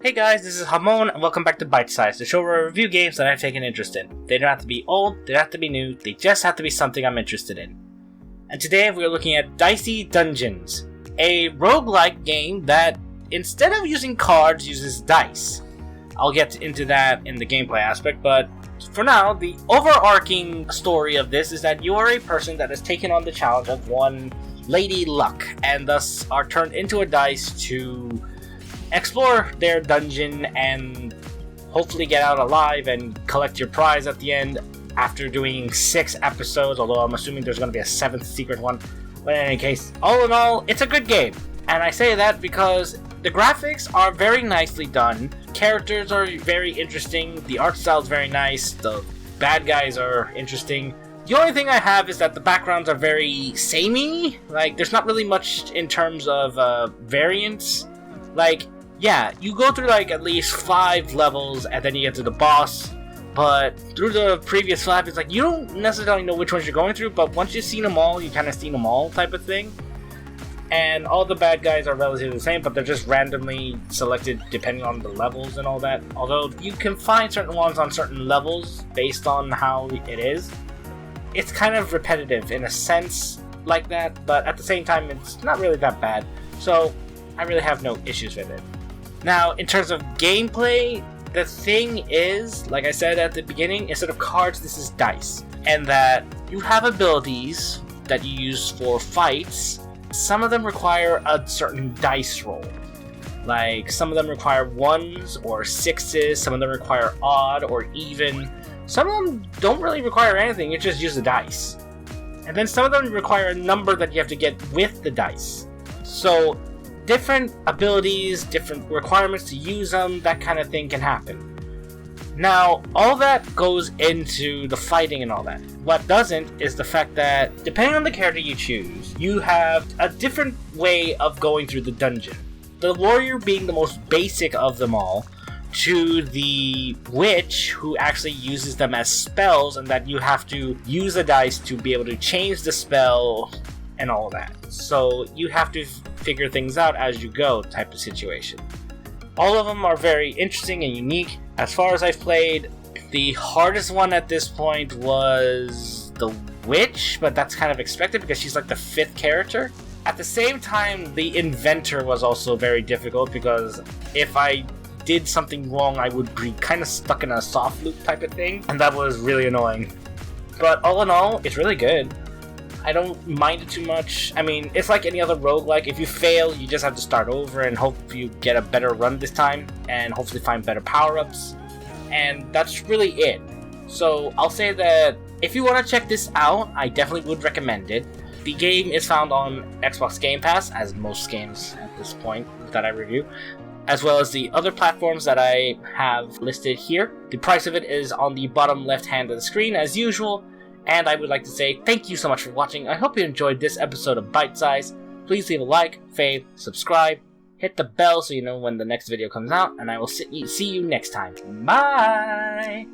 Hey guys, this is Hamon, and welcome back to Bytesize, the show where I review games that I've taken interest in. They don't have to be old, they don't have to be new, they just have to be something I'm interested in. And today we're looking at Dicey Dungeons, a roguelike game that, instead of using cards, uses dice. I'll get into that in the gameplay aspect, but for now, the overarching story of this is that you are a person that has taken on the challenge of one Lady Luck, and thus are turned into a dice to explore their dungeon and hopefully get out alive and collect your prize at the end after doing 6 episodes, although I'm assuming there's going to be a 7th secret one. But in any case, all in all, it's a good game. And I say that because the graphics are very nicely done, characters are very interesting, the art style is very nice, the bad guys are interesting. The only thing I have is that the backgrounds are very samey. Like, there's not really much in terms of variance. Like, yeah, you go through like at least 5 levels and then you get to the boss, but through the previous 5, it's like you don't necessarily know which ones you're going through, but once you've seen them all, you kind of seen them all type of thing. And all the bad guys are relatively the same, but they're just randomly selected depending on the levels and all that. Although you can find certain ones on certain levels based on how it is. It's kind of repetitive in a sense like that, but at the same time, it's not really that bad. So I really have no issues with it. Now, in terms of gameplay, the thing is, like I said at the beginning, instead of cards, this is dice. And that you have abilities that you use for fights. Some of them require a certain dice roll. Like, some of them require 1s or 6s, some of them require odd or even. Some of them don't really require anything, you just use the dice. And then some of them require a number that you have to get with the dice. So, different abilities, different requirements to use them, that kind of thing can happen. Now, all that goes into the fighting and all that. What doesn't is the fact that, depending on the character you choose, you have a different way of going through the dungeon. The warrior being the most basic of them all, to the witch who actually uses them as spells, and that you have to use the dice to be able to change the spell and all that. So you have to figure things out as you go type of situation. All of them are very interesting and unique. As far as I've played, the hardest one at this point was the witch, but that's kind of expected because she's like the 5th character. At the same time, the inventor was also very difficult because if I did something wrong, I would be kind of stuck in a soft loop type of thing, and that was really annoying. But all in all, it's really good. I don't mind it too much. I mean, it's like any other roguelike. If you fail, you just have to start over and hope you get a better run this time, and hopefully find better power-ups. And that's really it. So I'll say that if you want to check this out, I definitely would recommend it. The game is found on Xbox Game Pass, as most games at this point that I review, as well as the other platforms that I have listed here. The price of it is on the bottom left hand of the screen as usual. And I would like to say thank you so much for watching. I hope you enjoyed this episode of Bytesize. Please leave a like, fave, subscribe, hit the bell so you know when the next video comes out, and I will see you next time. Bye!